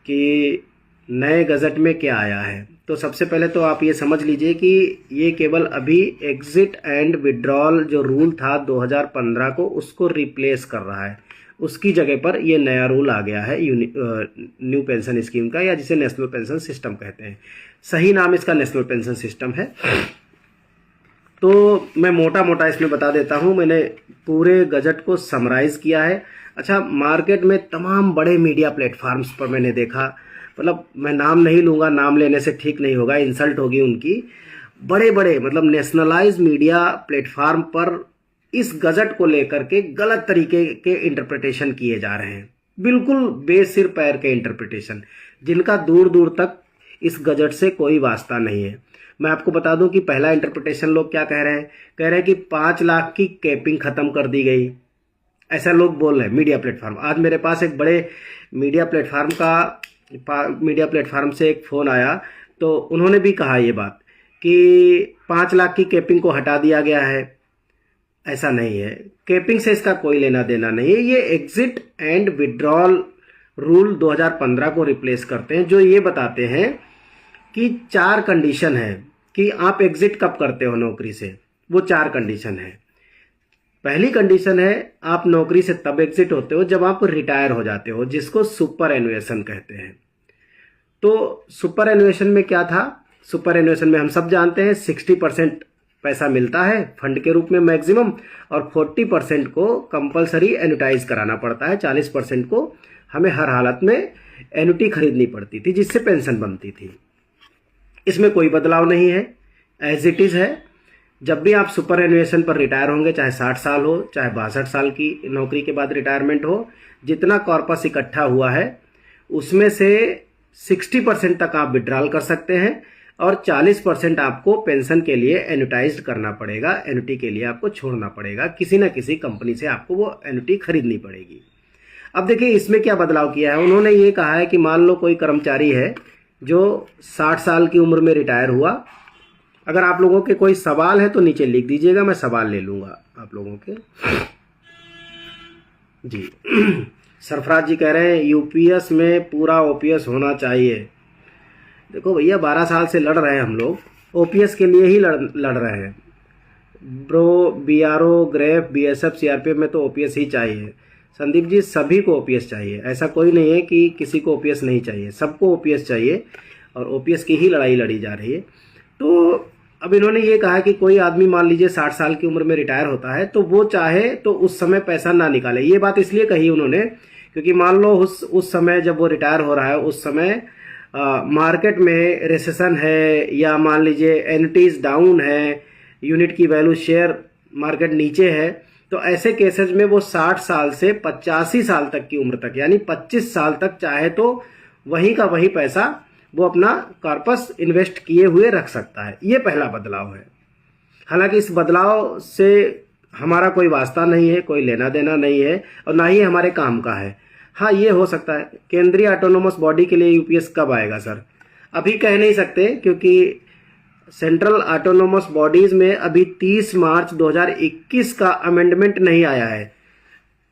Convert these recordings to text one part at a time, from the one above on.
कि नए गज़ट में क्या आया है। तो सबसे पहले तो आप ये समझ लीजिए कि ये केवल अभी एग्ज़िट एंड विड्रॉल जो रूल था 2015 को, उसको रिप्लेस कर रहा है। उसकी जगह पर ये नया रूल आ गया है न्यू पेंशन स्कीम का, या जिसे नेशनल पेंशन सिस्टम कहते हैं। सही नाम इसका नेशनल पेंशन सिस्टम है। तो मैं मोटा मोटा इसमें बता देता हूँ। मैंने पूरे गजट को समराइज़ किया है। अच्छा, मार्केट में तमाम बड़े मीडिया प्लेटफार्म्स पर मैंने देखा, मतलब मैं नाम नहीं लूँगा, नाम लेने से ठीक नहीं होगा, इंसल्ट होगी उनकी। बड़े बड़े मतलब नेशनलाइज मीडिया प्लेटफार्म पर इस गजट को लेकर के गलत तरीके के इंटरप्रिटेशन किए जा रहे हैं, बिल्कुल बेसिर पैर के इंटरप्रिटेशन, जिनका दूर दूर तक इस गजट से कोई वास्ता नहीं है। मैं आपको बता दूं कि पहला इंटरप्रिटेशन लोग क्या कह रहे हैं, कह रहे हैं कि 5 लाख की कैपिंग खत्म कर दी गई, ऐसा लोग बोल रहे हैं मीडिया प्लेटफार्म। आज मेरे पास एक बड़े मीडिया प्लेटफार्म से एक फ़ोन आया, तो उन्होंने भी कहा ये बात कि 5 लाख की कैपिंग को हटा दिया गया है। ऐसा नहीं है, कैपिंग से इसका कोई लेना देना नहीं है। ये एग्जिट एंड विड्रॉल रूल 2015 को रिप्लेस करते हैं, जो ये बताते हैं कि 4 कंडीशन है कि आप एग्जिट कब करते हो नौकरी से। वो 4 कंडीशन है। पहली कंडीशन है, आप नौकरी से तब एग्जिट होते हो जब आप रिटायर हो जाते हो, जिसको सुपर एनुएशन कहते हैं। तो सुपर एनुएशन में क्या था, सुपर एनुएशन में हम सब जानते हैं 60% पैसा मिलता है फंड के रूप में मैक्सिमम, और 40% को कंपलसरी एनुटाइज कराना पड़ता है। 40% को हमें हर हालत में एनुटी खरीदनी पड़ती थी, जिससे पेंशन बनती थी। इसमें कोई बदलाव नहीं है, एज इट इज़ है। जब भी आप सुपर एनुएशन पर रिटायर होंगे, चाहे 60 साल हो, चाहे 62 साल की नौकरी के बाद रिटायरमेंट हो, जितना कॉर्पस इकट्ठा हुआ है उसमें से 60% तक आप विड्रॉल कर सकते हैं, और 40% आपको पेंशन के लिए एनुटाइज्ड करना पड़ेगा। एनुटी के लिए आपको छोड़ना पड़ेगा, किसी न किसी कंपनी से आपको वो एनुटी खरीदनी पड़ेगी। अब देखिए इसमें क्या बदलाव किया है। उन्होंने ये कहा है कि मान लो कोई कर्मचारी है जो 60 साल की उम्र में रिटायर हुआ। अगर आप लोगों के कोई सवाल है तो नीचे लिख दीजिएगा, मैं सवाल ले लूँगा आप लोगों के। जी सरफराज जी कह रहे हैं यूपीएस में पूरा ओपीएस होना चाहिए। देखो भैया, 12 साल से लड़ रहे हैं हम लोग, ओपीएस के लिए ही लड़ रहे हैं। Bro, BRO, grief, BSF, CRPF में तो ओपीएस ही चाहिए। संदीप जी, सभी को ओपीएस चाहिए, ऐसा कोई नहीं है कि किसी को ओपीएस नहीं चाहिए, सबको ओपीएस चाहिए, और ओपीएस की ही लड़ाई लड़ी जा रही है। तो अब इन्होंने ये कहा कि कोई आदमी मान लीजिए 60 साल की उम्र में रिटायर होता है, तो वो चाहे तो उस समय पैसा ना निकाले। ये बात इसलिए कही उन्होंने क्योंकि मान लो उस समय जब वो रिटायर हो रहा है, उस समय मार्केट में रिसेशन है, या मान लीजिए एनटीज डाउन है, यूनिट की वैल्यू शेयर मार्केट नीचे है, तो ऐसे केसेस में वो 60 साल से 85 साल तक की उम्र तक, यानी 25 साल तक चाहे तो वहीं का वही पैसा वो अपना कॉर्पस इन्वेस्ट किए हुए रख सकता है। ये पहला बदलाव है। हालांकि इस बदलाव से हमारा कोई वास्ता नहीं है, कोई लेना देना नहीं है, और ना ही हमारे काम का है। हाँ, ये हो सकता है केंद्रीय ऑटोनोमस बॉडी के लिए यूपीएस कब आएगा सर, अभी कह नहीं सकते, क्योंकि सेंट्रल ऑटोनोमस बॉडीज में अभी 30 मार्च 2021 का अमेंडमेंट नहीं आया है।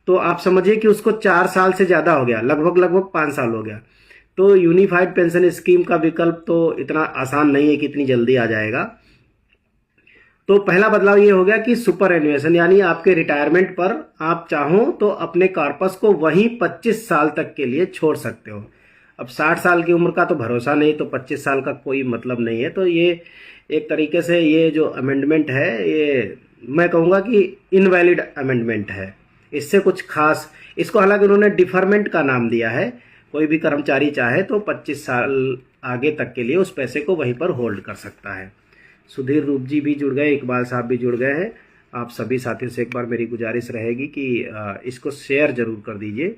तो आप समझिए कि उसको 4 साल से ज़्यादा हो गया, लगभग 5 साल हो गया। तो यूनिफाइड पेंशन स्कीम का विकल्प तो इतना आसान नहीं है कि इतनी जल्दी आ जाएगा। तो पहला बदलाव ये हो गया कि सुपर एनुएशन, यानी आपके रिटायरमेंट पर आप चाहो तो अपने कॉर्पस को वहीं 25 साल तक के लिए छोड़ सकते हो। अब 60 साल की उम्र का तो भरोसा नहीं, तो 25 साल का कोई मतलब नहीं है। तो ये एक तरीके से ये जो अमेंडमेंट है, ये मैं कहूँगा कि इनवैलिड अमेंडमेंट है। इससे कुछ खास, इसको हालांकि उन्होंने डिफरमेंट का नाम दिया है। कोई भी कर्मचारी चाहे तो 25 साल आगे तक के लिए उस पैसे को वहीं पर होल्ड कर सकता है। सुधीर रूप जी भी जुड़ गए, इकबाल साहब भी जुड़ गए हैं। आप सभी साथियों से एक बार मेरी गुजारिश रहेगी कि इसको शेयर जरूर कर दीजिए,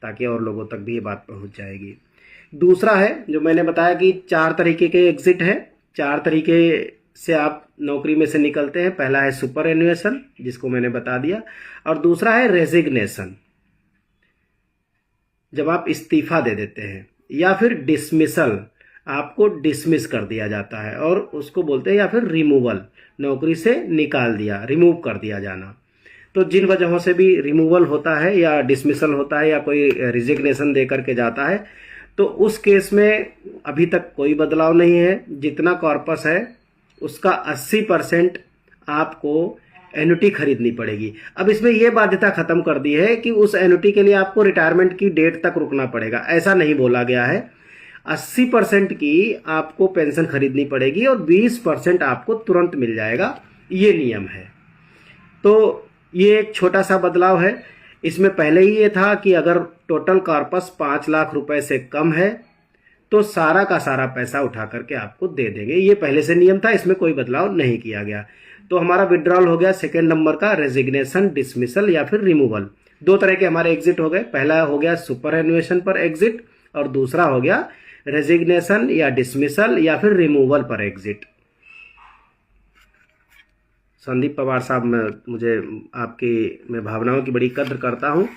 ताकि और लोगों तक भी ये बात पहुंच जाएगी। दूसरा है जो मैंने बताया कि 4 तरीके के एग्जिट है, 4 तरीके से आप नौकरी में से निकलते हैं। पहला है सुपर एनुएशन, जिसको मैंने बता दिया, और दूसरा है रेजिग्नेशन, जब आप इस्तीफा दे देते हैं, या फिर डिसमिसल, आपको डिसमिस कर दिया जाता है, और उसको बोलते हैं, या फिर रिमूवल, नौकरी से निकाल दिया, रिमूव कर दिया जाना। तो जिन वजहों से भी रिमूवल होता है या डिसमिसल होता है या कोई रिजिग्नेशन दे करके जाता है, तो उस केस में अभी तक कोई बदलाव नहीं है। जितना कॉर्पस है उसका 80% आपको एन्युटी खरीदनी पड़ेगी। अब इसमें यह बाध्यता खत्म कर दी है कि उस एन्युटी के लिए आपको रिटायरमेंट की डेट तक रुकना पड़ेगा, ऐसा नहीं बोला गया है। 80% की आपको पेंशन खरीदनी पड़ेगी और 20% आपको तुरंत मिल जाएगा, ये नियम है। तो ये एक छोटा सा बदलाव है। इसमें पहले ही ये था कि अगर टोटल कॉर्पस 5 लाख रुपए से कम है तो सारा का सारा पैसा उठा करके आपको दे देंगे, ये पहले से नियम था, इसमें कोई बदलाव नहीं किया गया। तो हमारा विड्रॉल हो गया सेकेंड नंबर का, रेजिग्नेशन, डिसमिसल या फिर रिमूवल। दो तरह के हमारे एग्जिट हो गए। पहला हो गया सुपर एन्युएशन पर एग्जिट और दूसरा हो गया रेजिग्नेशन या डिसमिसल या फिर रिमूवल पर एग्जिट। संदीप पवार साहब, मैं भावनाओं की बड़ी कद्र करता हूँ।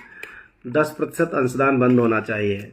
10% अंशदान बंद होना चाहिए।